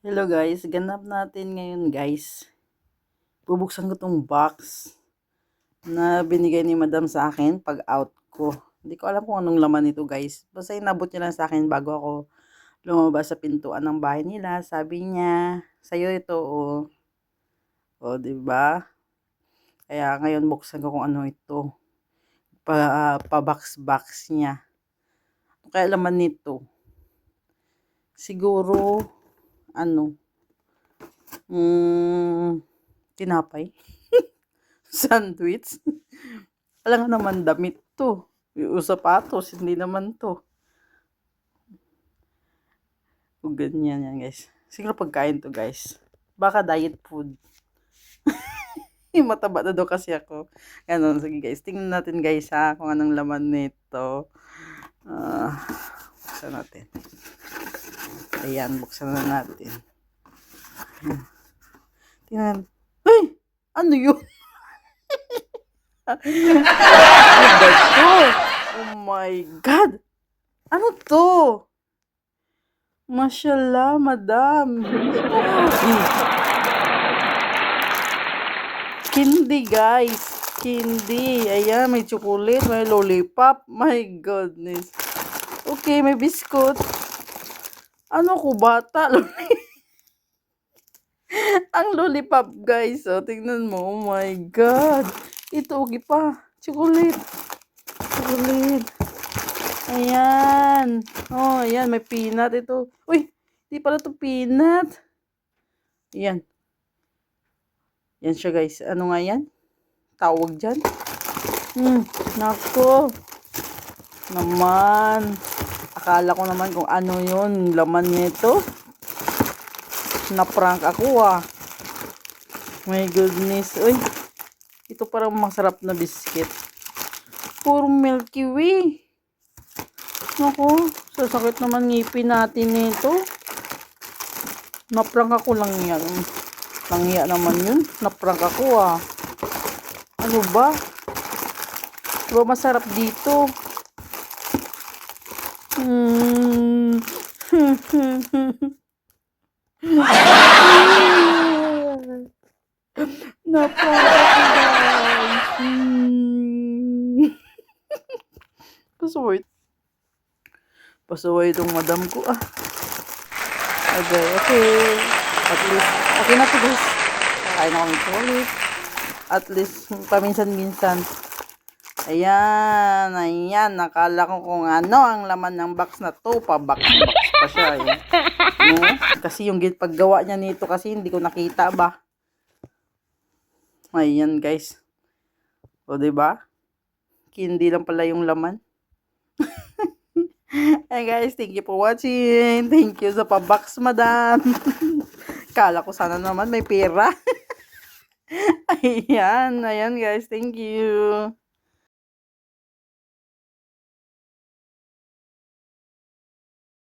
Hello guys, ganap natin ngayon guys. Bubuksan ko tong box na binigay ni madam sa akin pag out ko. Hindi ko alam kung anong laman nito guys. Basta inabot niya lang sa akin bago ako lumabas sa pintuan ng bahay nila. Sabi niya, sa'yo ito o. O, diba? Kaya ngayon buksan ko kung ano ito. Pa-box niya. Kaya laman nito. Siguro, ano, tinapay. Sandwich. Alam nga naman damit to. Yung sapatos, hindi naman to. O ganyan yan guys. Siguro pagkain to guys. Baka diet food. Mataba na daw kasi ako. Ganun, sige guys. Tingnan natin guys ha kung anong laman nito. Buksan natin. Ayan, buksan na natin. Tingnan. Ay! Ano yun? Oh my God! Ano to? Mashallah, madam. Candy, guys. Candy. Ayan, may chocolate, may lollipop. My goodness. Okay, may biscuit. Ano ko, bata? Ang lollipop, guys. Oh, tingnan mo. Oh my God. Ito, okay pa. Chocolate. Chocolate. Ayan. Oh, ayan. May peanut ito. Uy, di pala to peanut. Ayan. Yan siya, guys. Ano nga yan? Tawag dyan. Nako. Naman. Akala ko naman kung ano yun. Laman nito. Na-prank ako My goodness. Uy. Ito parang masarap na biscuit. Puro Milky Way. Naku, sasakit naman ngipin natin nito. Na-prank ako lang yan. Langya naman yun. Na-prank ako Ano ba? Diba masarap dito? Na-prank ako guys. Pasaway itong madam ko Okay. At least, okay na to guys. Kain na kami ulit. At least, paminsan-minsan. Ayan. Nakala ko kung ano ang laman ng box na to. Pa-box pa siya No? Kasi yung paggawa niya nito kasi hindi ko nakita ba. Ayan guys. O diba? Candy lang pala yung laman. Hey guys, thank you for watching. Thank you sa pa-box, madam. Kala ko sana naman may pera. Ayan guys, thank you.